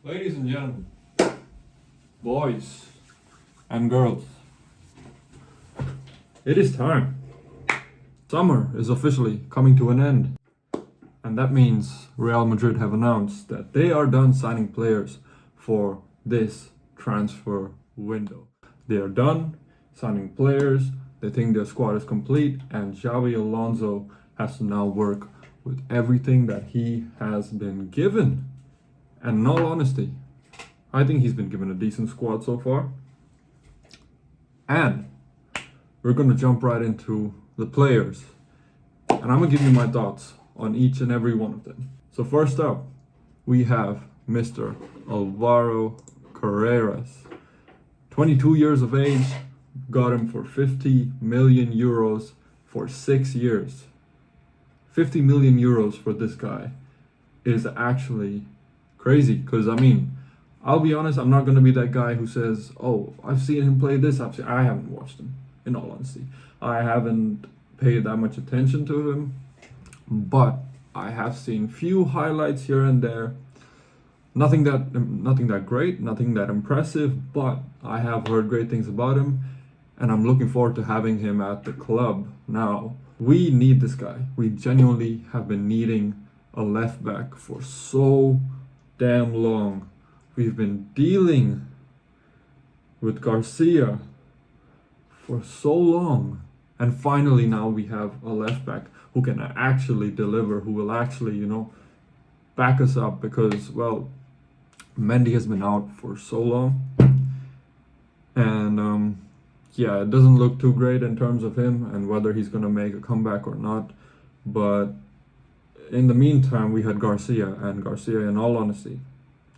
Ladies and gentlemen, boys and girls, it is time. Summer is officially coming to an end, and that means Real Madrid have announced that they are done signing players for this transfer window. They are done signing players, they think their squad is complete, and Xabi Alonso has to now work with everything that he has been given. And in all honesty, I think he's been given a decent squad so far. And we're going to jump right into the players. And I'm going to give you my thoughts on each and every one of them. So first up, we have Mr. Alvaro Carreras. 22 years of age, got him for 50 million euros for 6 years. 50 million euros for this guy is actually crazy, because I'll be honest, I'm not going to be that guy who says, oh, I've seen him play this. I haven't watched him, in all honesty. I haven't paid that much attention to him, but I have seen few highlights here and there. Nothing that great, nothing that impressive, but I have heard great things about him, and I'm looking forward to having him at the club. Now, we need this guy. We genuinely have been needing a left back for so damn long. We've been dealing with Garcia for so long, and finally now we have a left back who can actually deliver, who will actually, back us up, because, well, Mendy has been out for so long, and it doesn't look too great in terms of him and whether he's going to make a comeback or not. But in the meantime, we had Garcia, and Garcia, in all honesty,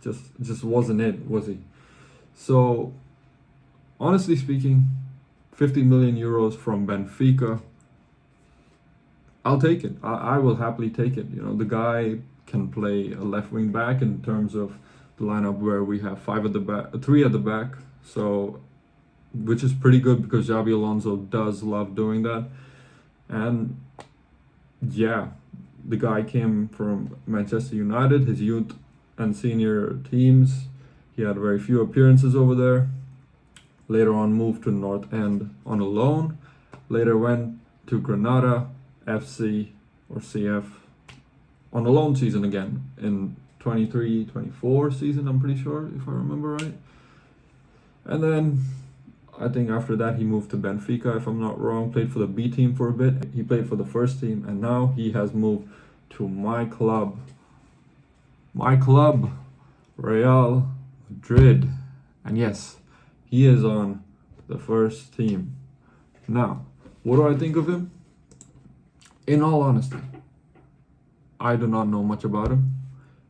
just wasn't it, was he? So, honestly speaking, 50 million euros from Benfica, I'll take it. I will happily take it. The guy can play a left wing back in terms of the lineup where we have 3 at the back. So, which is pretty good because Xabi Alonso does love doing that. And yeah, the guy came from Manchester United, his youth and senior teams. He had very few appearances over there. Later on moved to North End on a loan. Later went to Granada FC or CF on a loan season again in 23-24 season, I'm pretty sure, if I remember right. And then I think after that he moved to Benfica, if I'm not wrong, played for the B team for a bit. He played for the first team, and now he has moved to my club, Real Madrid. And yes, he is on the first team. Now, what do I think of him? In all honesty, I do not know much about him.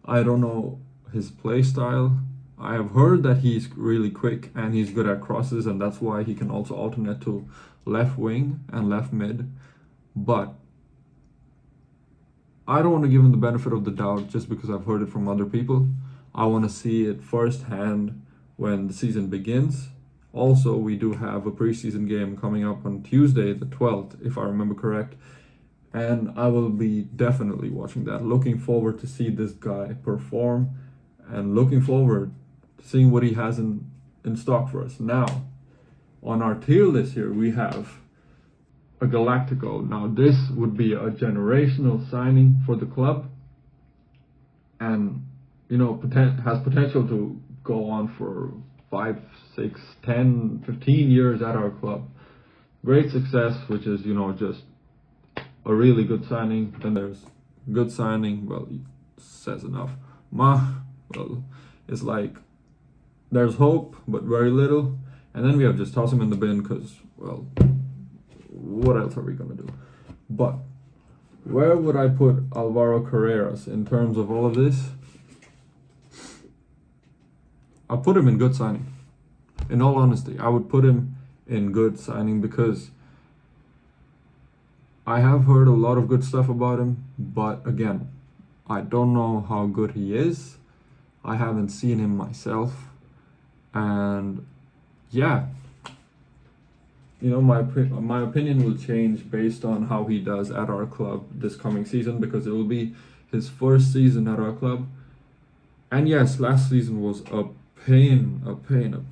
I don't know his play style. I have heard that he's really quick and he's good at crosses, and that's why he can also alternate to left wing and left mid. But I don't want to give him the benefit of the doubt just because I've heard it from other people. I want to see it firsthand when the season begins. Also, we do have a preseason game coming up on Tuesday, the 12th, if I remember correct. And I will be definitely watching that. Looking forward to see this guy perform, and looking forward to seeing what he has in stock for us. Now, on our tier list here, we have a Galactico. Now, this would be a generational signing for the club, and has potential to go on for 5, 6, 10, 15 years at our club. Great success, which is just a really good signing. Then there's good signing, well, it says enough. Well, it's like there's hope but very little, and then we have just toss him in the bin because, well, what else are we gonna do? But where would I put Alvaro Carreras in terms of all of this? I'll put him in good signing. In all honesty, I would put him in good signing because I have heard a lot of good stuff about him, but again, I don't know how good he is. I haven't seen him myself, and yeah, my opinion will change based on how he does at our club this coming season, because it will be his first season at our club. And yes, last season was a pain when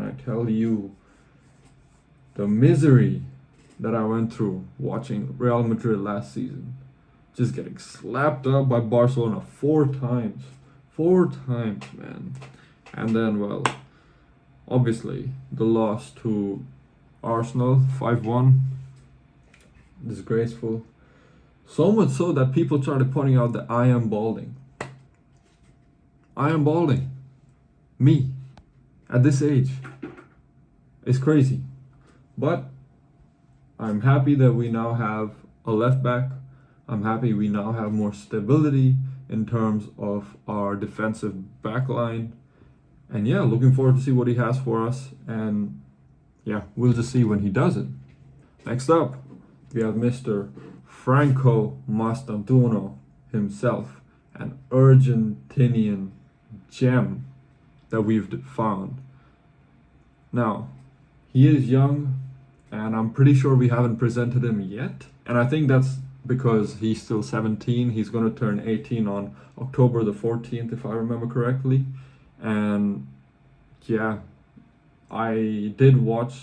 I tell you the misery that I went through watching Real Madrid last season. Just getting slapped up by Barcelona 4 times. 4 times, man. And then, well, obviously, the loss to Arsenal 5-1. Disgraceful. So much so that people started pointing out that I am balding. I am balding. Me. At this age. It's crazy. But I'm happy that we now have a left back. I'm happy we now have more stability in terms of our defensive back line. And yeah, looking forward to see what he has for us. And yeah, we'll just see when he does it. Next up, we have Mr. Franco Mastantuono himself, an Argentinian gem that we've found. Now, he is young, and I'm pretty sure we haven't presented him yet. And I think that's because he's still 17. He's going to turn 18 on October the 14th, if I remember correctly. And yeah, I did watch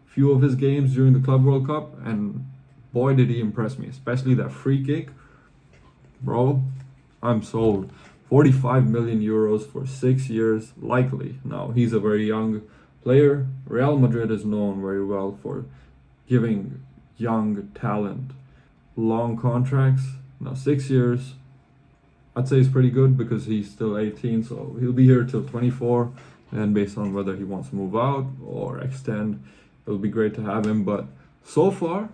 a few of his games during the Club World Cup, and boy, did he impress me, especially that free kick. Bro, I'm sold. 45 million euros for 6 years, likely. Now, he's a very young player. Real Madrid is known very well for giving young talent long contracts. Now, 6 years, I'd say it's pretty good because he's still 18, so he'll be here till 24. And based on whether he wants to move out or extend, it'll be great to have him. But so far,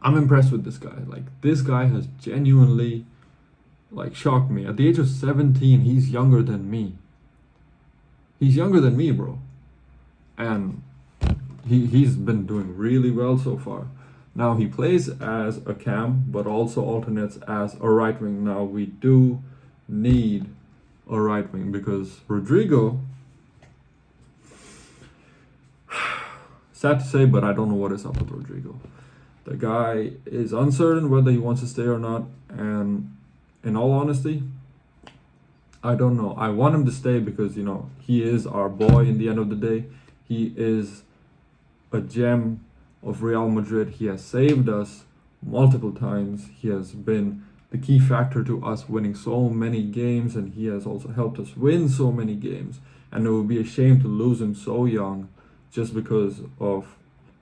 I'm impressed with this guy. Like, this guy has genuinely, like, shocked me. At the age of 17, he's younger than me. He's younger than me, bro. And he's been doing really well so far. Now, he plays as a cam, but also alternates as a right wing. Now, we do need a right wing because Rodrigo, sad to say, but I don't know what is up with Rodrigo. The guy is uncertain whether he wants to stay or not. And in all honesty, I don't know. I want him to stay because, you know, he is our boy in the end of the day. He is a gem of Real Madrid. He has saved us multiple times. He has been the key factor to us winning so many games, and he has also helped us win so many games. And it would be a shame to lose him so young just because of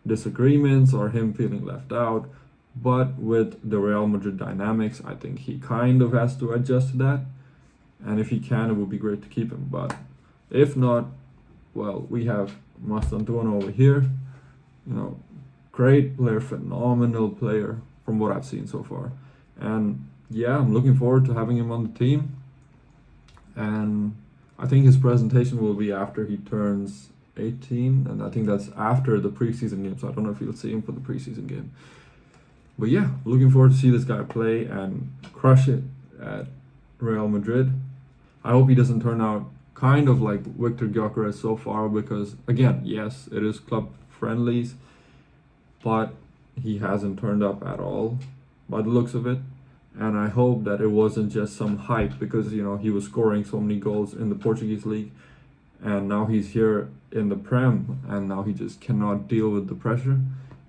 disagreements or him feeling left out. But with the Real Madrid dynamics, I think he kind of has to adjust to that. And if he can, it would be great to keep him. But if not, well, we have Mastantuono over here. You know, great player, phenomenal player from what I've seen so far. And yeah, I'm looking forward to having him on the team. And I think his presentation will be after he turns 18. And I think that's after the preseason game. So I don't know if you'll see him for the preseason game. But yeah, looking forward to see this guy play and crush it at Real Madrid. I hope he doesn't turn out kind of like Victor Gyökeres so far because, again, yes, it is club friendlies, but he hasn't turned up at all by the looks of it. And I hope that it wasn't just some hype because, you know, he was scoring so many goals in the Portuguese league and now he's here in the Prem and now he just cannot deal with the pressure.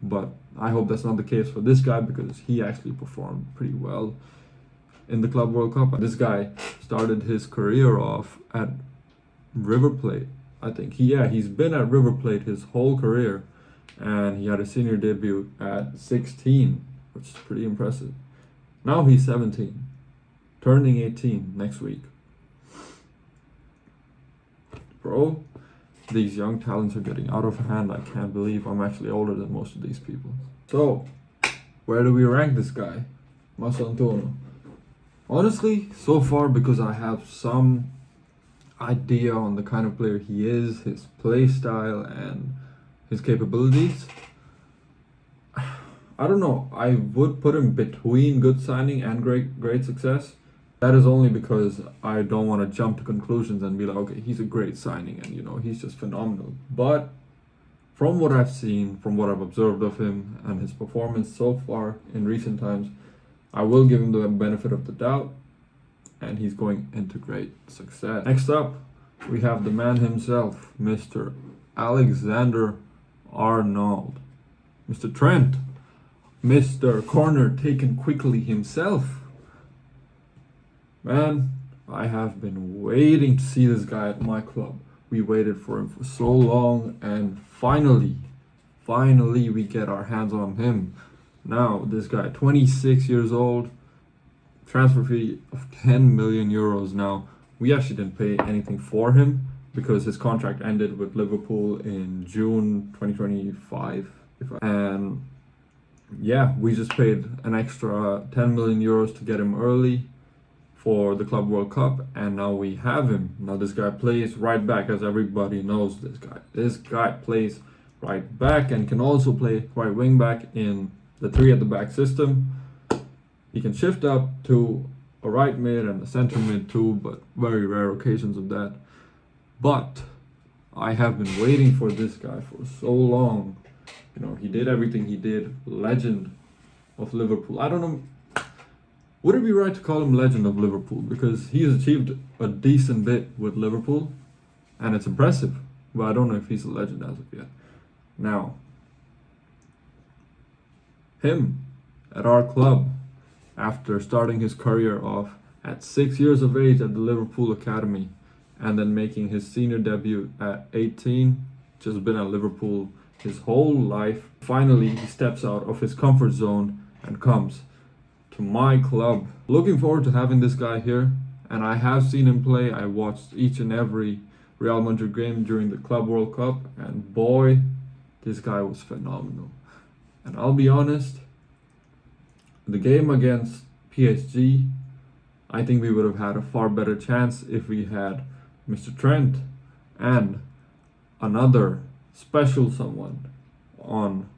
But I hope that's not the case for this guy because he actually performed pretty well in the Club World Cup. This guy started his career off at River Plate. I think he's been at River Plate his whole career, and he had a senior debut at 16, which is pretty impressive. Now he's 17, turning 18 next week. Bro, these young talents are getting out of hand. I can't believe I'm actually older than most of these people. So, where do we rank this guy, Mastantuono? Honestly, so far, because I have some idea on the kind of player he is, his play style, and his capabilities, I don't know. I would put him between good signing and great success. That is only because I don't want to jump to conclusions and be like, okay, he's a great signing and, you know, he's just phenomenal. But from what I've seen, from what I've observed of him and his performance so far in recent times, I will give him the benefit of the doubt. and he's going into great success. Next up, we have the man himself, Mr. Alexander Arnold. Mr. Trent, Mr. Corner taken quickly himself. Man, I have been waiting to see this guy at my club. We waited for him for so long, and finally we get our hands on him. Now, this guy, 26 years old, transfer fee of 10 million euros. Now, we actually didn't pay anything for him because his contract ended with Liverpool in June 2025. And yeah, we just paid an extra 10 million euros to get him early for the Club World Cup, and now we have him. Now this guy plays right back, as everybody knows this guy. This guy plays right back and can also play right wing back in the 3 at the back system. He can shift up to a right mid and a center mid too, but very rare occasions of that. But I have been waiting for this guy for so long. You know, he did everything he did. Legend of Liverpool. I don't know, would it be right to call him legend of Liverpool? Because he has achieved a decent bit with Liverpool, and it's impressive. But I don't know if he's a legend as of yet. Now, him at our club, after starting his career off at 6 years of age at the Liverpool Academy, and then making his senior debut at 18, just been at Liverpool his whole life. Finally, he steps out of his comfort zone and comes to my club. Looking forward to having this guy here, and I have seen him play. I watched each and every Real Madrid game during the Club World Cup, and boy, this guy was phenomenal. And I'll be honest, the game against PSG, I think we would have had a far better chance if we had Mr. Trent and another special someone on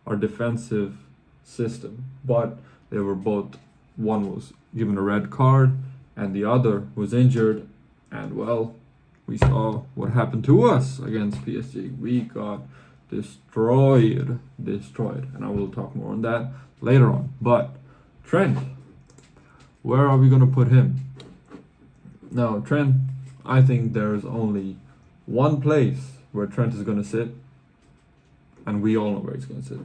our defensive system. But they were both, one was given a red card and the other was injured, and well, we saw what happened to us against PSG. We got destroyed, and I will talk more on that later on. But Trent, where are we going to put him? Now, Trent, I think there's only one place where Trent is going to sit, and we all know where he's going to sit.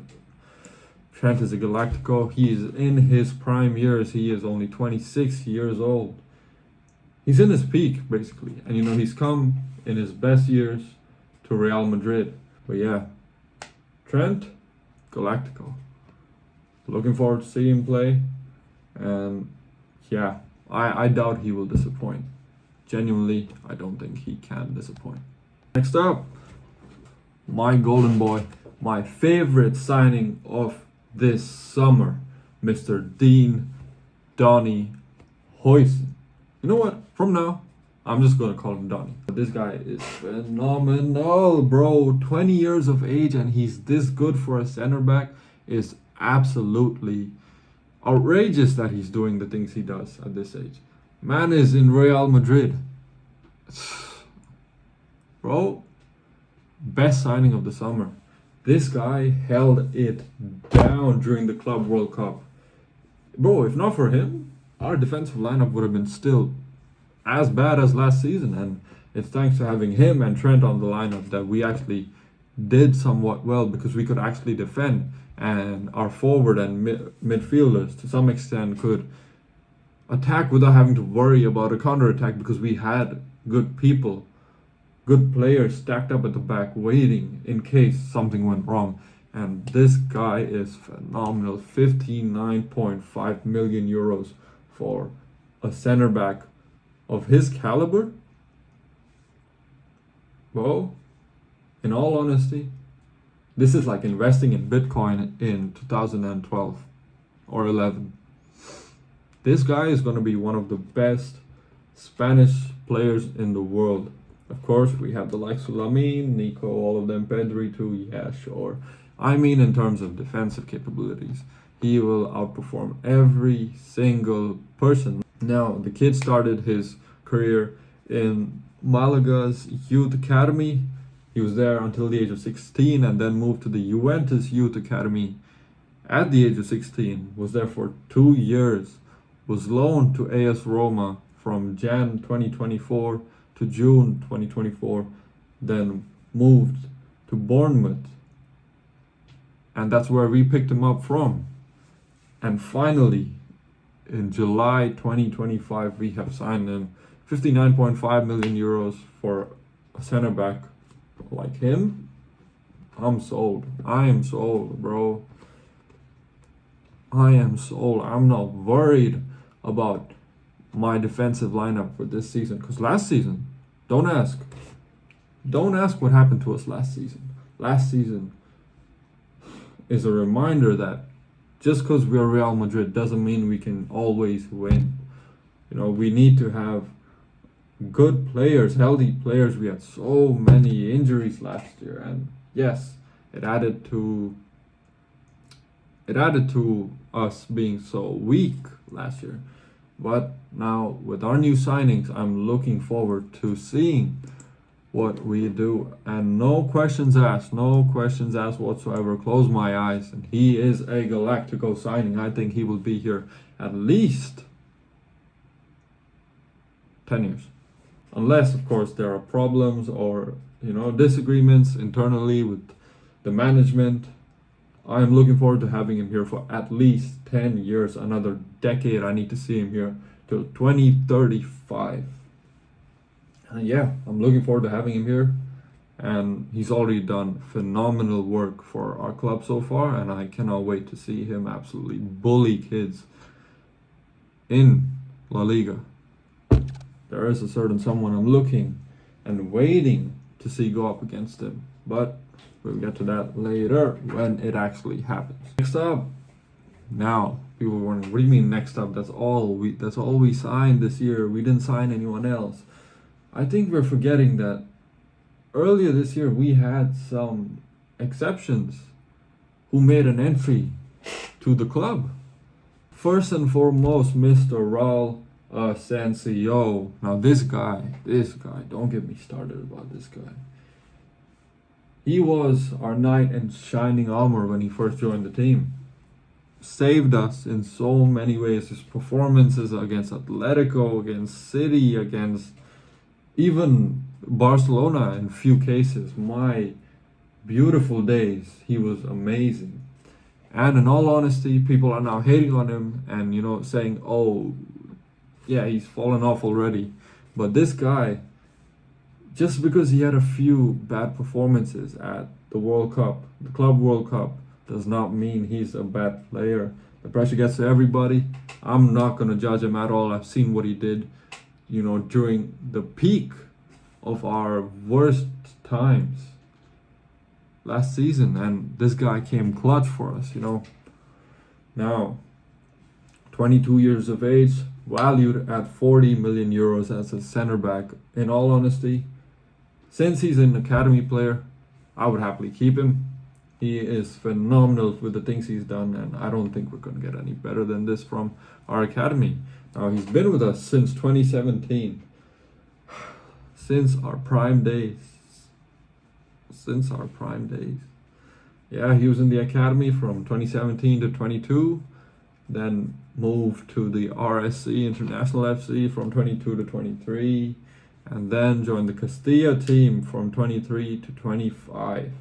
Trent is a Galactico. He is in his prime years. He is only 26 years old. He's in his peak, basically. And you know, he's come in his best years to Real Madrid. But yeah, Trent, Galactico. Looking forward to seeing him play. And yeah, I doubt he will disappoint. Genuinely, I don't think he can disappoint. Next up, my golden boy, my favorite signing of this summer, Mr. Dean Donny Huijsen. You know what? From now, I'm just gonna call him Donny. This guy is phenomenal, bro. 20 years of age and he's this good for a center back is absolutely outrageous that he's doing the things he does at this age. Man is in Real Madrid. Bro, best signing of the summer. This guy held it down during the Club World Cup. Bro, if not for him, our defensive lineup would have been still as bad as last season. And it's thanks to having him and Trent on the lineup that we actually did somewhat well, because we could actually defend. And our forward and midfielders, to some extent, could attack without having to worry about a counter-attack, because we had good people, good players stacked up at the back waiting in case something went wrong. And this guy is phenomenal. 59.5 million euros for a center back of his caliber. Well, in all honesty, this is like investing in Bitcoin in 2012 or 11. This guy is going to be one of the best Spanish players in the world. Of course, we have the likes of Lamine, Nico, all of them, Pedri too, yeah, sure. I mean, in terms of defensive capabilities, he will outperform every single person. Now, the kid started his career in Malaga's youth academy. He was there until the age of 16 and then moved to the Juventus youth academy at the age of 16. Was there for 2 years. Was loaned to AS Roma from Jan 2024 to June 2024, then moved to Bournemouth. And that's where we picked him up from. And finally, in July 2025, we have signed him 59.5 million euros for a center back like him. I'm sold. I am sold, bro. I am sold. I'm not worried about my defensive lineup for this season. Because last season, don't ask what happened to us last season. Last season is a reminder that just because we're Real Madrid doesn't mean we can always win. You know, we need to have good players, healthy players. We had so many injuries last year, and yes, it added to us being so weak last year. But now with our new signings, I'm looking forward to seeing what we do, and no questions asked whatsoever. Close my eyes, and he is a Galactico signing. I think he will be here at least 10 years, unless of course there are problems or disagreements internally with the management. I am looking forward to having him here for at least 10 years, another decade. I need to see him here till 2035. And yeah, I'm looking forward to having him here. And he's already done phenomenal work for our club so far, and I cannot wait to see him absolutely bully kids in La Liga. There is a certain someone I'm looking and waiting to see go up against him, but we'll get to that later when it actually happens. Next up, now people were wondering, what do you mean next up? That's all we signed this year. We didn't sign anyone else. I think we're forgetting that earlier this year we had some exceptions who made an entry to the club. First and foremost, Mr. Raul Asensio. Now this guy, don't get me started about this guy. He was our knight in shining armor when he first joined the team. Saved us in so many ways. His performances against Atletico, against City, against even Barcelona in few cases. My beautiful days. He was amazing. And in all honesty, people are now hating on him and saying, oh yeah, he's fallen off already. But this guy, just because he had a few bad performances at the World Cup, the Club World Cup, does not mean he's a bad player. The pressure gets to everybody. I'm not going to judge him at all. I've seen what he did, during the peak of our worst times last season. And this guy came clutch for us, Now, 22 years of age, valued at 40 million euros as a center back. In all honesty, since he's an academy player, I would happily keep him. He is phenomenal with the things he's done, and I don't think we're going to get any better than this from our academy. Now, he's been with us since 2017. Since our prime days. Yeah, he was in the academy from 2017 to 22. Then moved to the RSC, International FC, from 22 to 23. And then joined the Castilla team from 23 to 25.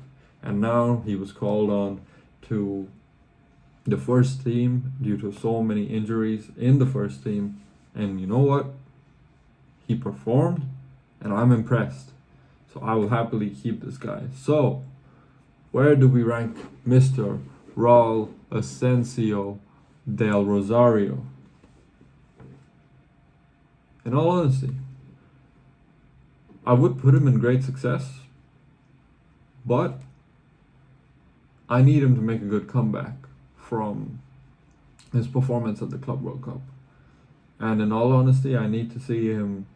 And now he was called on to the first team due to so many injuries in the first team. And you know what? He performed, and I'm impressed. So I will happily keep this guy. So, where do we rank Mr. Raul Asensio del Rosario? In all honesty, I would put him in great success, but I need him to make a good comeback from his performance at the Club World Cup. And in all honesty, I need to see him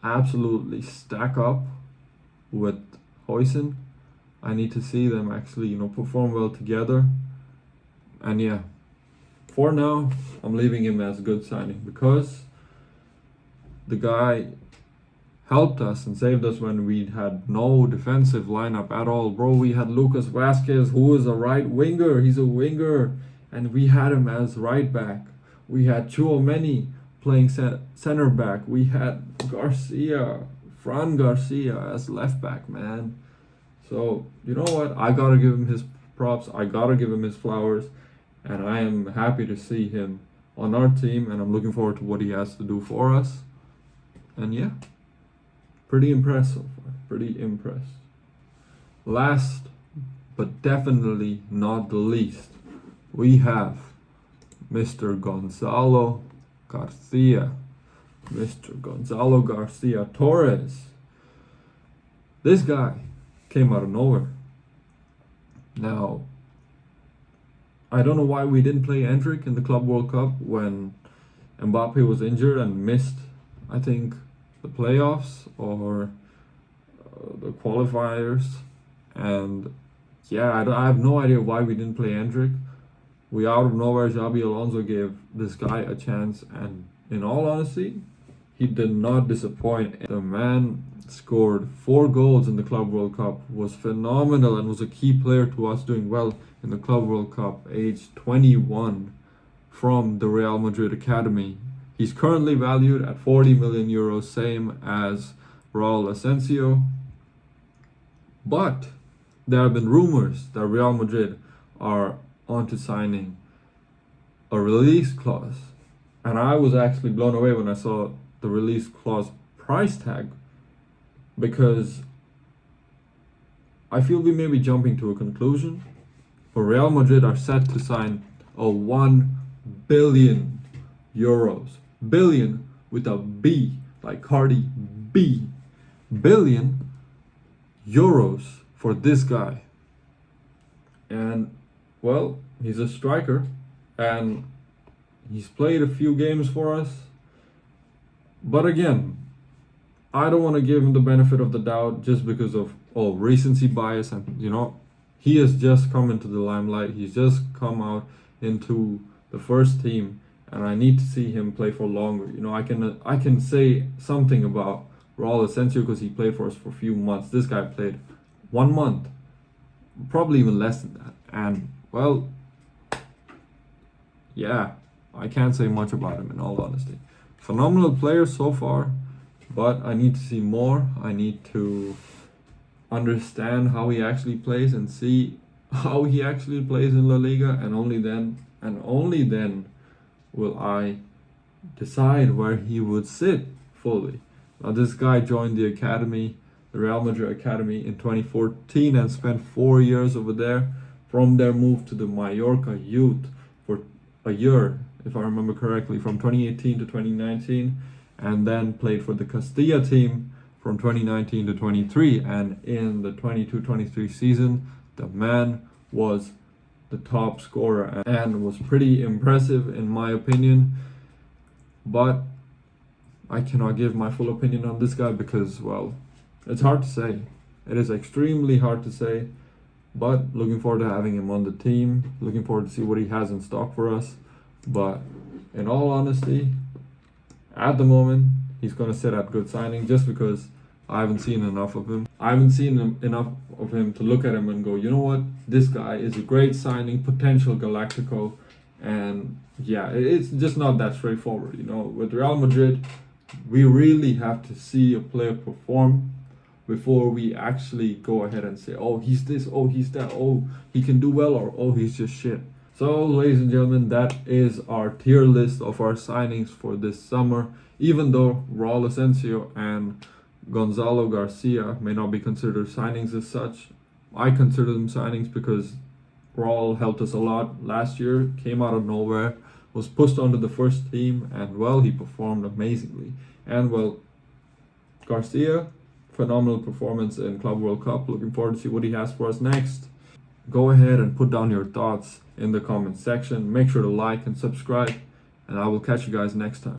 absolutely stack up with Huijsen. I need to see them actually, perform well together. And yeah, for now, I'm leaving him as a good signing because the guy helped us and saved us when we had no defensive lineup at all. Bro, we had Lucas Vazquez, who is a right winger. He's a winger, and we had him as right back. We had Tchouaméni, playing center back, we had Fran Garcia as left back, man. So, you know what? I gotta give him his props. I gotta give him his flowers. And I am happy to see him on our team. And I'm looking forward to what he has to do for us. And yeah, pretty impressed so far. Pretty impressed. Last, but definitely not the least, we have Mr. Gonzalo Garcia. Mr. Gonzalo Garcia Torres. This guy came out of nowhere. Now, I don't know why we didn't play Endrick in the Club World Cup when Mbappe was injured and missed, I think, the playoffs or the qualifiers. And yeah, I have no idea why we didn't play Endrick. We out of nowhere, Xabi Alonso gave this guy a chance, and in all honesty, he did not disappoint. The man scored 4 goals in the Club World Cup, was phenomenal, and was a key player to us doing well in the Club World Cup, age 21, from the Real Madrid Academy. He's currently valued at 40 million euros, same as Raul Asensio. But there have been rumors that Real Madrid are onto signing a release clause. And I was actually blown away when I saw the release clause price tag, because I feel we may be jumping to a conclusion. But Real Madrid are set to sign a 1 billion euros. Billion with a B, like Cardi B. Billion euros for this guy. And well, he's a striker, and he's played a few games for us. But again, I don't want to give him the benefit of the doubt just because of recency bias, and he has just come into the limelight. He's just come out into the first team, and I need to see him play for longer. I can say something about Raul Asensio because he played for us for a few months. This guy played 1 month, probably even less than that. And well, yeah, I can't say much about him in all honesty. Phenomenal player so far, but I need to see more. I need to understand how he actually plays and see how he actually plays in La Liga, and only then will I decide where he would sit fully. Now, this guy joined the academy, the Real Madrid Academy, in 2014 and spent 4 years over there. From there, moved to the Mallorca youth for a year, if I remember correctly, from 2018 to 2019, and then played for the Castilla team from 2019 to 23. And in the 22-23 season, the man was the top scorer and was pretty impressive in my opinion. But I cannot give my full opinion on this guy because, well, it's hard to say. It is extremely hard to say. But looking forward to having him on the team. Looking forward to see what he has in stock for us. But in all honesty, at the moment, he's going to sit at good signing just because I haven't seen enough of him. I haven't seen enough of him to look at him and go, you know what? This guy is a great signing, potential Galactico. And yeah, it's just not that straightforward. With Real Madrid, we really have to see a player perform before we actually go ahead and say, oh, he's this, oh, he's that, oh, he can do well, or oh, he's just shit. So, ladies and gentlemen, that is our tier list of our signings for this summer. Even though Raul Asensio and Gonzalo Garcia may not be considered signings as such, I consider them signings because Raul helped us a lot last year, came out of nowhere, was pushed onto the first team, and well, he performed amazingly. And well, Garcia, phenomenal performance in Club World Cup. Looking forward to see what he has for us next. Go ahead and put down your thoughts in the comment section. Make sure to like and subscribe, and I will catch you guys next time.